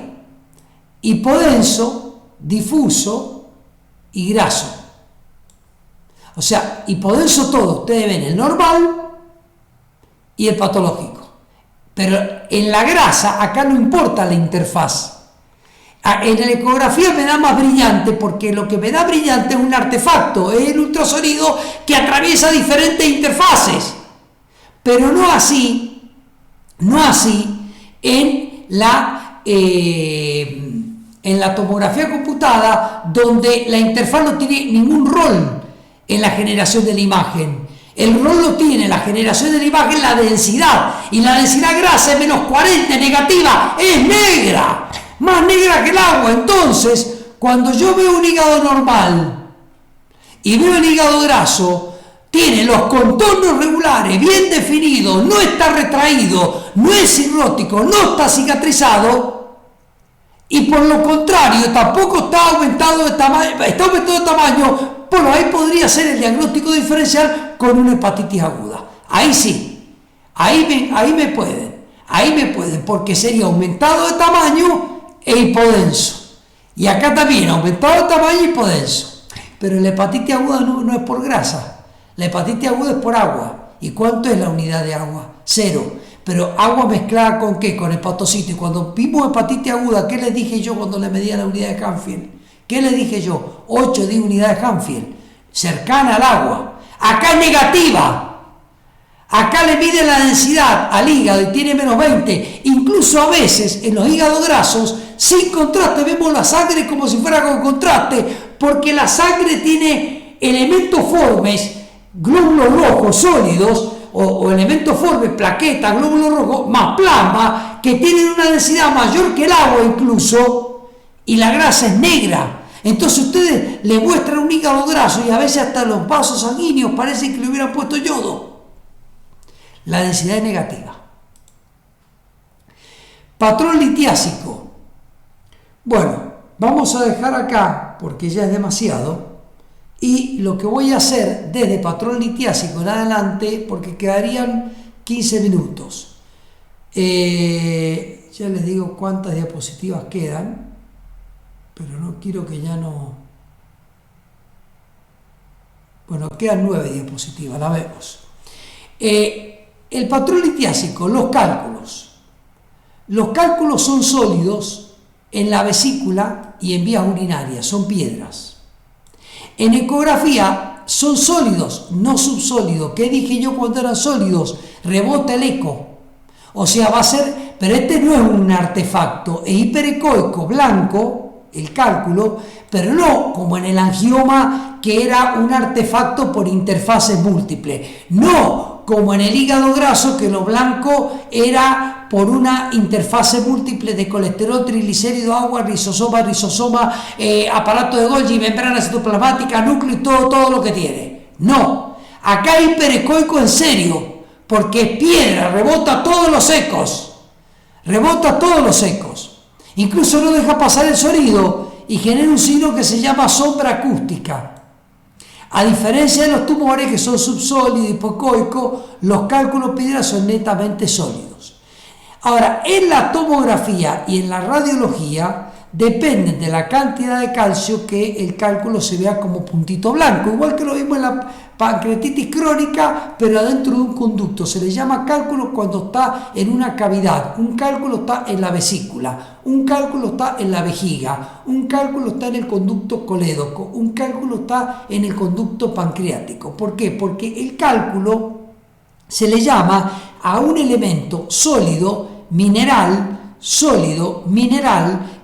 A: hipodenso, difuso y graso. O sea, hipodenso todo, ustedes ven el normal y el patológico. Pero en la grasa, acá no importa la interfaz. En la ecografía me da más brillante, porque lo que me da brillante es un artefacto, es el ultrasonido que atraviesa diferentes interfaces. Pero no así en la tomografía computada, donde la interfaz no tiene ningún rol en la generación de la imagen. El rol lo tiene la generación de la imagen, la densidad, y la densidad grasa es menos 40, negativa, es negra, más negra que el agua. Entonces, cuando yo veo un hígado normal y veo el hígado graso, tiene los contornos regulares, bien definidos, no está retraído, no es cirrótico, no está cicatrizado, y por lo contrario tampoco está aumentado de tamaño. Bueno, ahí podría ser el diagnóstico diferencial con una hepatitis aguda. Ahí sí, ahí me pueden, porque sería aumentado de tamaño e hipodenso. Y acá también aumentado de tamaño e hipodenso. Pero la hepatitis aguda no es por grasa, la hepatitis aguda es por agua. ¿Y cuánto es la unidad de agua? 0. Pero agua mezclada ¿con qué? Con hepatocito. Y cuando vimos hepatitis aguda, ¿qué les dije yo cuando le medía la unidad de Hanfield? ¿Qué le dije yo? 8 de unidad de Hanfield, cercana al agua. Acá es negativa. Acá le mide la densidad al hígado y tiene menos 20. Incluso a veces en los hígados grasos, sin contraste, vemos la sangre como si fuera con contraste, porque la sangre tiene elementos formes, glóbulos rojos sólidos, o elementos formes, plaquetas, glóbulos rojos, más plasma, que tienen una densidad mayor que el agua incluso, y la grasa es negra. Entonces ustedes le muestran un hígado graso y a veces hasta los vasos sanguíneos parece que le hubieran puesto yodo. La densidad es negativa. Patrón litiásico. Bueno, vamos a dejar acá porque ya es demasiado. Y lo que voy a hacer desde patrón litiásico en adelante, porque quedarían 15 minutos. Ya les digo cuántas diapositivas quedan, pero no quiero que ya no... Bueno, quedan 9 diapositivas, la vemos. El patrón litiásico, los cálculos. Los cálculos son sólidos en la vesícula y en vías urinarias, son piedras. En ecografía son sólidos, no subsólidos. ¿Qué dije yo cuando eran sólidos? Rebota el eco. O sea, va a ser, pero este no es un artefacto, es hiperecoico, blanco, el cálculo, pero no como en el angioma, que era un artefacto por interfaces múltiples. No como en el hígado graso, que lo blanco era por una interfase múltiple de colesterol, triglicérido, agua, risosoma, aparato de Golgi, membrana citoplasmática, núcleo y todo lo que tiene. No, acá es hiperecoico en serio, porque es piedra, rebota todos los ecos, incluso no deja pasar el sonido y genera un signo que se llama sombra acústica. A diferencia de los tumores que son subsólidos, hipocoicos, los cálculos piedra son netamente sólidos. Ahora, en la tomografía y en la radiología dependen de la cantidad de calcio que el cálculo se vea como puntito blanco, igual que lo vimos en la pancreatitis crónica, pero adentro de un conducto. Se le llama cálculo cuando está en una cavidad, un cálculo está en la vesícula, un cálculo está en la vejiga, un cálculo está en el conducto colédoco, un cálculo está en el conducto pancreático. ¿Por qué? Porque el cálculo se le llama a un elemento sólido, mineral,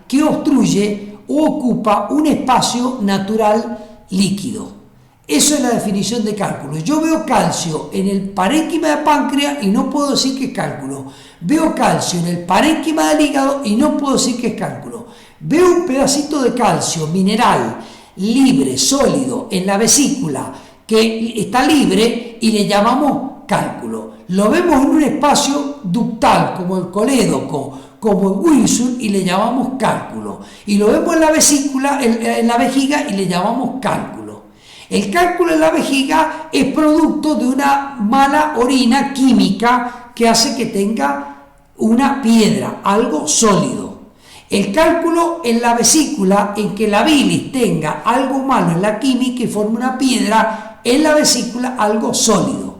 A: que obstruye o ocupa un espacio natural líquido. Eso es la definición de cálculo. Yo veo calcio en el parénquima de páncreas y no puedo decir que es cálculo. Veo calcio en el parénquima del hígado y no puedo decir que es cálculo. Veo un pedacito de calcio mineral libre, sólido, en la vesícula que está libre y le llamamos cálculo. Lo vemos en un espacio ductal como el colédoco, como el Wilson, y le llamamos cálculo. Y lo vemos en la vesícula, en la vejiga, y le llamamos cálculo. El cálculo en la vejiga es producto de una mala orina química que hace que tenga una piedra, algo sólido. El cálculo en la vesícula, en que la bilis tenga algo malo en la química y forme una piedra, en la vesícula algo sólido.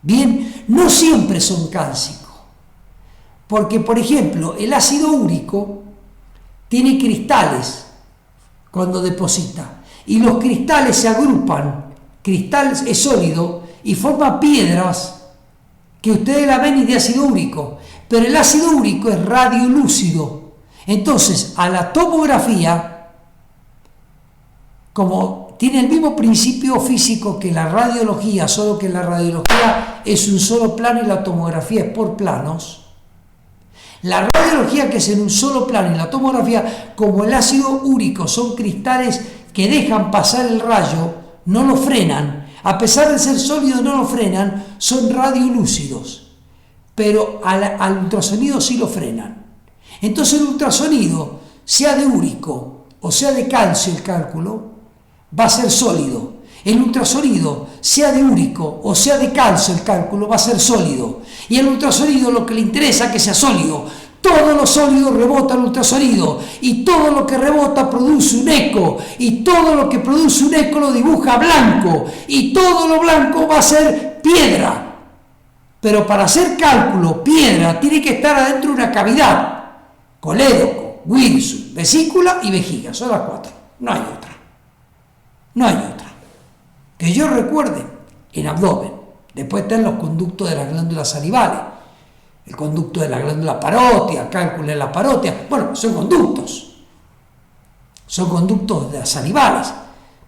A: Bien, no siempre son cálcicos. Porque, por ejemplo, el ácido úrico tiene cristales cuando deposita. Y los cristales se agrupan, cristal es sólido y forma piedras que ustedes la ven y de ácido úrico. Pero el ácido úrico es radiolúcido. Entonces, a la tomografía, como tiene el mismo principio físico que la radiología, solo que la radiología es un solo plano y la tomografía es por planos. La radiología, que es en un solo plano, y la tomografía, como el ácido úrico son cristales que dejan pasar el rayo, no lo frenan, a pesar de ser sólidos no lo frenan, son radiolúcidos, pero al ultrasonido sí lo frenan. Entonces el ultrasonido, sea de úrico o sea de calcio el cálculo, va a ser sólido. El ultrasonido, sea de úrico o sea de calcio el cálculo, va a ser sólido. Y el ultrasonido lo que le interesa es que sea sólido. Todo lo sólido rebota el ultrasonido y todo lo que rebota produce un eco y todo lo que produce un eco lo dibuja blanco y todo lo blanco va a ser piedra. Pero para hacer cálculo, piedra, tiene que estar adentro de una cavidad. Colédoco, Wilson, vesícula y vejiga, son las 4. No hay otra. No hay otra. Que yo recuerde, en abdomen. Después están los conductos de las glándulas salivales. El conducto de la glándula parótida, cálculo en la parótida. Bueno, son conductos. Son conductos de las salivales.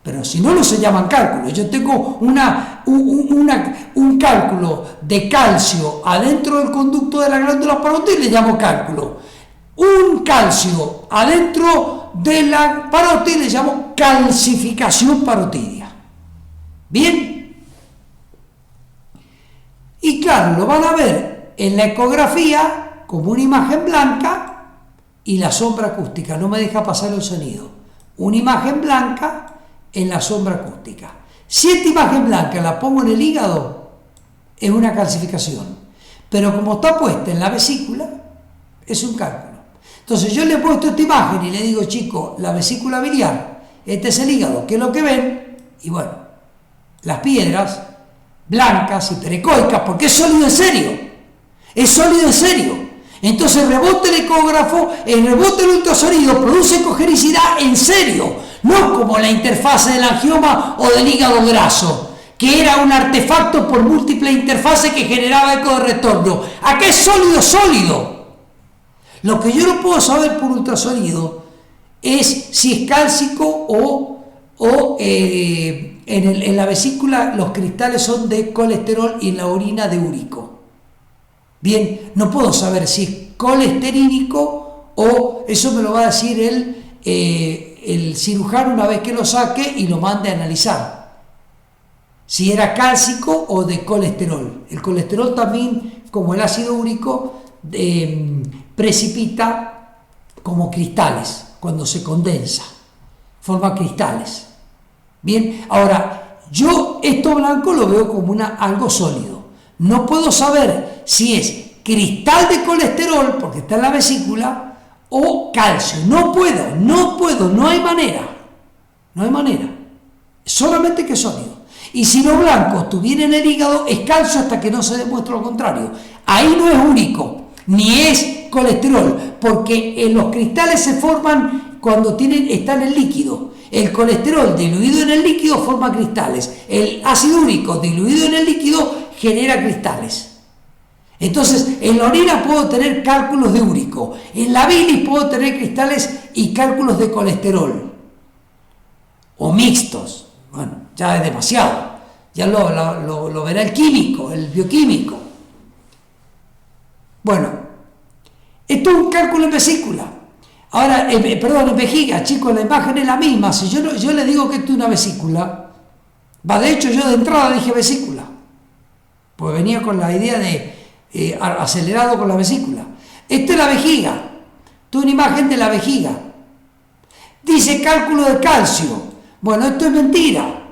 A: Pero si no, no se llaman cálculos. Yo tengo un cálculo de calcio adentro del conducto de la glándula parótida y le llamo cálculo. Un calcio adentro de la parótida y le llamo calcificación parotidia. ¿Bien? Y claro, lo van a ver en la ecografía como una imagen blanca y la sombra acústica. No me deja pasar el sonido. Una imagen blanca en la sombra acústica. Si esta imagen blanca la pongo en el hígado, es una calcificación. Pero como está puesta en la vesícula, es un cálculo. Entonces yo le he puesto esta imagen y le digo, chicos, la vesícula biliar, este es el hígado, ¿qué es lo que ven? Y bueno, las piedras blancas, hiperecoicas, porque es sólido en serio. Es sólido en serio. Entonces rebota el ecógrafo, el rebote del ultrasonido produce cogenicidad en serio, no como la interfase del angioma o del hígado graso, que era un artefacto por múltiples interfaces que generaba eco de retorno. Acá es sólido, sólido. Lo que yo no puedo saber por ultrasonido es si es cálcico o en la vesícula los cristales son de colesterol y en la orina de úrico. Bien, no puedo saber si es colesterínico o eso me lo va a decir el cirujano una vez que lo saque y lo mande a analizar. Si era cálcico o de colesterol. El colesterol también, como el ácido úrico, precipita como cristales cuando se condensa, forma cristales. Bien, ahora yo esto blanco lo veo como algo sólido. No puedo saber si es cristal de colesterol, porque está en la vesícula, o calcio. No puedo, no hay manera. No hay manera. Solamente que es sólido. Y si lo blanco estuviera en el hígado, es calcio hasta que no se demuestre lo contrario. Ahí no es úrico, ni es colesterol, porque los cristales se forman cuando están en el líquido. El colesterol diluido en el líquido forma cristales. El ácido úrico diluido en el líquido genera cristales. Entonces, en la orina puedo tener cálculos de úrico, en la bilis puedo tener cristales y cálculos de colesterol, o mixtos. Bueno, ya es demasiado, ya lo verá el químico, el bioquímico. Bueno, esto es un cálculo en vesícula. Ahora, en vejiga, chicos, la imagen es la misma. Si yo le digo que esto es una vesícula, de hecho yo de entrada dije vesícula, pues venía con la idea de acelerado con la vesícula. Esto es la vejiga, esto es una imagen de la vejiga. Dice cálculo de calcio. Bueno, esto es mentira.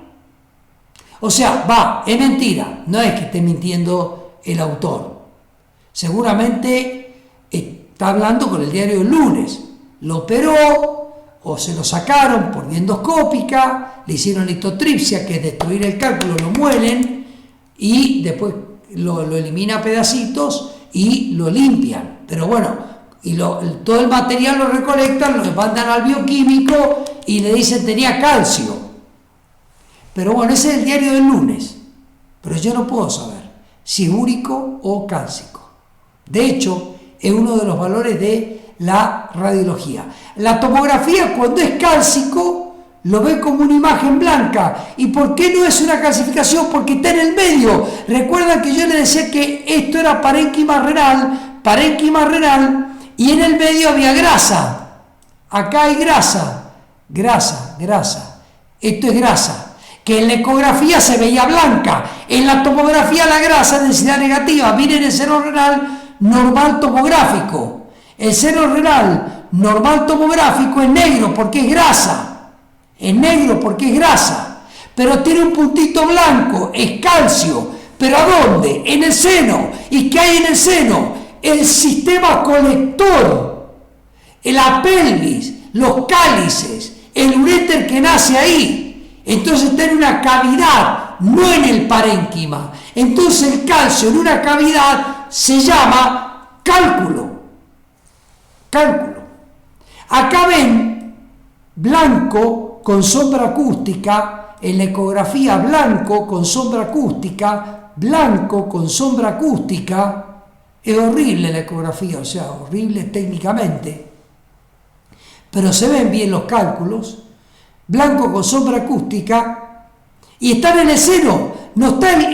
A: O sea, es mentira, no es que esté mintiendo el autor. Seguramente está hablando con el diario del lunes. Lo operó o se lo sacaron por vía endoscópica, le hicieron listotripsia, que es destruir el cálculo, lo muelen y después lo elimina a pedacitos y lo limpian. Pero bueno, todo el material lo recolectan, lo mandan al bioquímico y le dicen tenía calcio. Pero bueno, ese es el diario del lunes. Pero yo no puedo saber si úrico o cálcico. De hecho, es uno de los valores de la radiología. La tomografía, cuando es cálcico, lo ve como una imagen blanca. ¿Y por qué no es una calcificación? Porque está en el medio. Recuerdan que yo les decía que esto era parénquima renal, y en el medio había grasa. Acá hay grasa. Esto es grasa, que en la ecografía se veía blanca. En la tomografía la grasa de densidad negativa. Miren el seno renal normal tomográfico. El seno renal normal tomográfico es negro porque es grasa. Es negro porque es grasa. Pero tiene un puntito blanco, es calcio. ¿Pero a dónde? En el seno. ¿Y qué hay en el seno? El sistema colector, la pelvis, los cálices, el uréter que nace ahí. Entonces está en una cavidad, no en el parénquima. Entonces el calcio en una cavidad se llama cálculo. Acá ven blanco con sombra acústica, en la ecografía blanco con sombra acústica, es horrible la ecografía, o sea, horrible técnicamente, pero se ven bien los cálculos, blanco con sombra acústica, y están en el seno, no están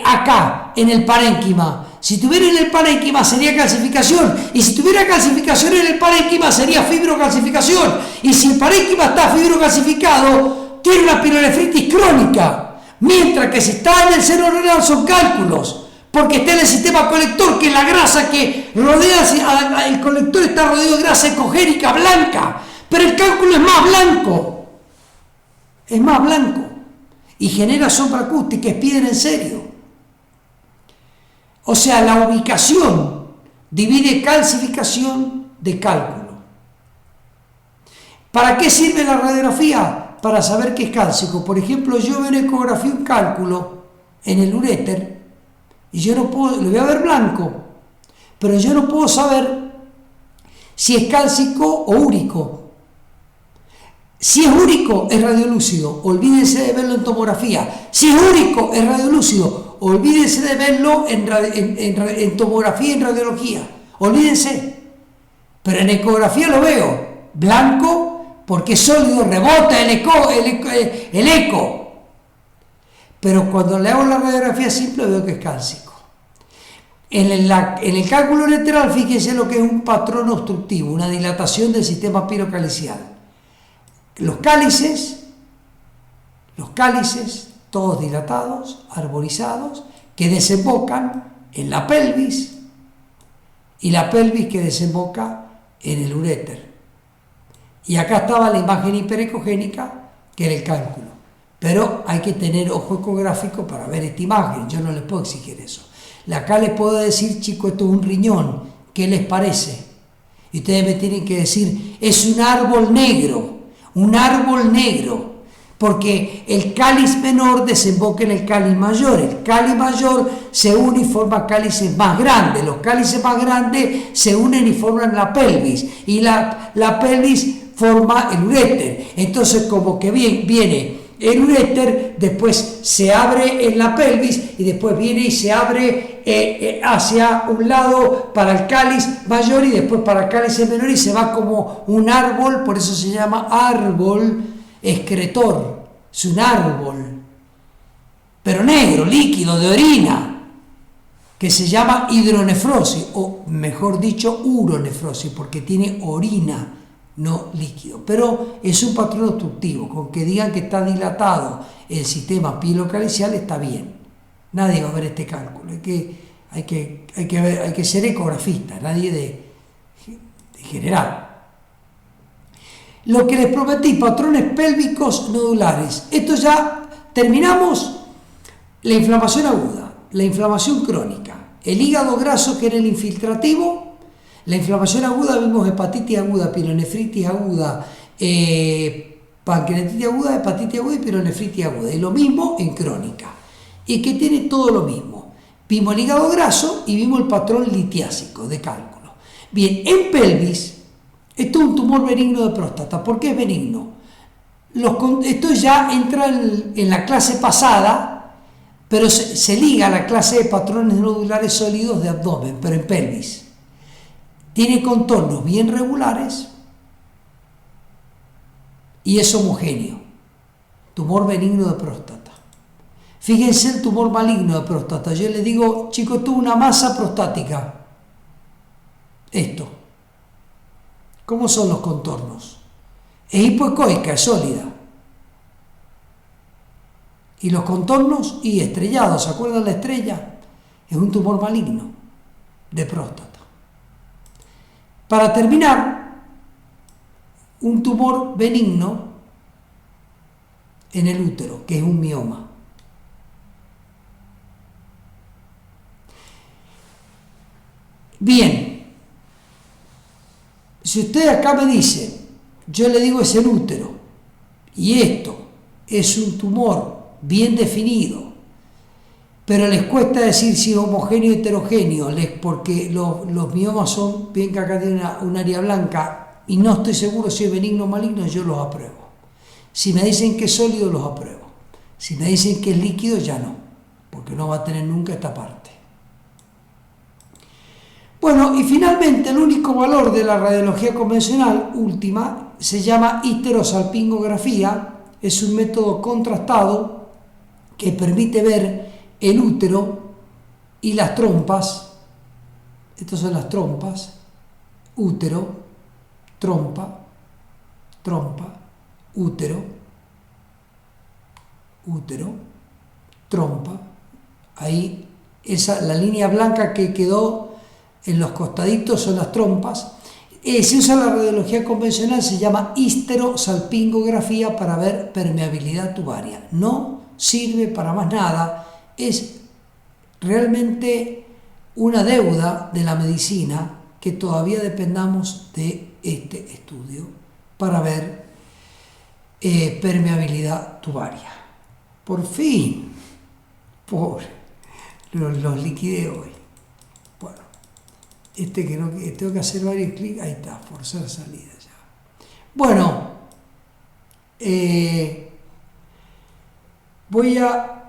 A: acá, en el parénquima. Si tuviera en el parénquima sería calcificación, y si tuviera calcificación en el parénquima sería fibrocalcificación, y si el parénquima está fibrocalcificado, tiene una pielonefritis crónica, mientras que si está en el seno renal son cálculos, porque está en el sistema colector, que es la grasa que rodea, el colector está rodeado de grasa ecogénica blanca, pero el cálculo es más blanco, y genera sombra acústica, es piedra en serio. O sea, la ubicación divide calcificación de cálculo. ¿Para qué sirve la radiografía? Para saber qué es cálcico. Por ejemplo, yo veo en ecografía un cálculo en el uréter y yo no puedo, lo voy a ver blanco, pero yo no puedo saber si es cálcico o úrico. Si es úrico, es radiolúcido, olvídense de verlo en tomografía. Si es úrico, es radiolúcido, olvídense de verlo en tomografía y en radiología. Olvídense. Pero en ecografía lo veo blanco porque es sólido, rebota el eco. Pero cuando le hago la radiografía simple veo que es cálcico. En el cálculo lateral, fíjense lo que es un patrón obstructivo, una dilatación del sistema pirocalicial. Los cálices, todos dilatados, arborizados, que desembocan en la pelvis, y la pelvis que desemboca en el uréter. Y acá estaba la imagen hiperecogénica, que era el cálculo. Pero hay que tener ojo ecográfico para ver esta imagen, yo no les puedo exigir eso. Acá les puedo decir, chicos, esto es un riñón, ¿qué les parece? Y ustedes me tienen que decir, es un árbol negro, porque el cáliz menor desemboca en el cáliz mayor. El cáliz mayor se une y forma cálices más grandes. Los cálices más grandes se unen y forman la pelvis. Y la pelvis forma el uréter. Entonces, como que viene el uréter, después se abre en la pelvis y después viene y se abre hacia un lado para el cáliz mayor y después para el cáliz menor y se va como un árbol, por eso se llama árbol excretor. Es un árbol, pero negro, líquido, de orina, que se llama hidronefrosis, o mejor dicho, uronefrosis, porque tiene orina, no líquido. Pero es un patrón obstructivo, con que digan que está dilatado el sistema pilocalicial está bien. Nadie va a ver este cálculo, hay que ser ecografista, nadie de general. Lo que les prometí, patrones pélvicos nodulares. Esto ya terminamos. La inflamación aguda, la inflamación crónica, el hígado graso, que era el infiltrativo. La inflamación aguda, vimos hepatitis aguda, pielonefritis aguda, pancreatitis aguda, hepatitis aguda y pielonefritis aguda. Y lo mismo en crónica. Y que tiene todo lo mismo. Vimos el hígado graso y vimos el patrón litiásico de cálculo. Bien, en pelvis, esto es un tumor benigno de próstata. ¿Por qué es benigno? Esto ya entra en la clase pasada, pero se liga a la clase de patrones nodulares sólidos de abdomen, pero en pelvis. Tiene contornos bien regulares y es homogéneo. Tumor benigno de próstata. Fíjense el tumor maligno de próstata. Yo les digo, chicos, esto es una masa prostática. Esto. ¿Cómo son los contornos? Es hipoecoica, es sólida. Y los contornos, y estrellados, ¿se acuerdan la estrella? Es un tumor maligno de próstata. Para terminar, un tumor benigno en el útero, que es un mioma. Bien. Si usted acá me dice, yo le digo es el útero, y esto es un tumor bien definido, pero les cuesta decir si es homogéneo o heterogéneo, porque los miomas son, bien que acá tienen un área blanca, y no estoy seguro si es benigno o maligno, yo los apruebo. Si me dicen que es sólido, los apruebo. Si me dicen que es líquido, ya no, porque no va a tener nunca esta parte. Bueno, y finalmente el único valor de la radiología convencional, última, se llama histerosalpingografía. Es un método contrastado que permite ver el útero y las trompas. Estas son las trompas. Útero, trompa, trompa, útero, útero, trompa. Ahí, la línea blanca que quedó en los costaditos son las trompas. Se usa la radiología convencional, se llama histerosalpingografía para ver permeabilidad tubaria. No sirve para más nada, es realmente una deuda de la medicina que todavía dependamos de este estudio para ver permeabilidad tubaria. Por fin, los liquidé hoy. que no, que tengo que hacer varios clics, ahí está, forzar salida ya. Bueno, voy a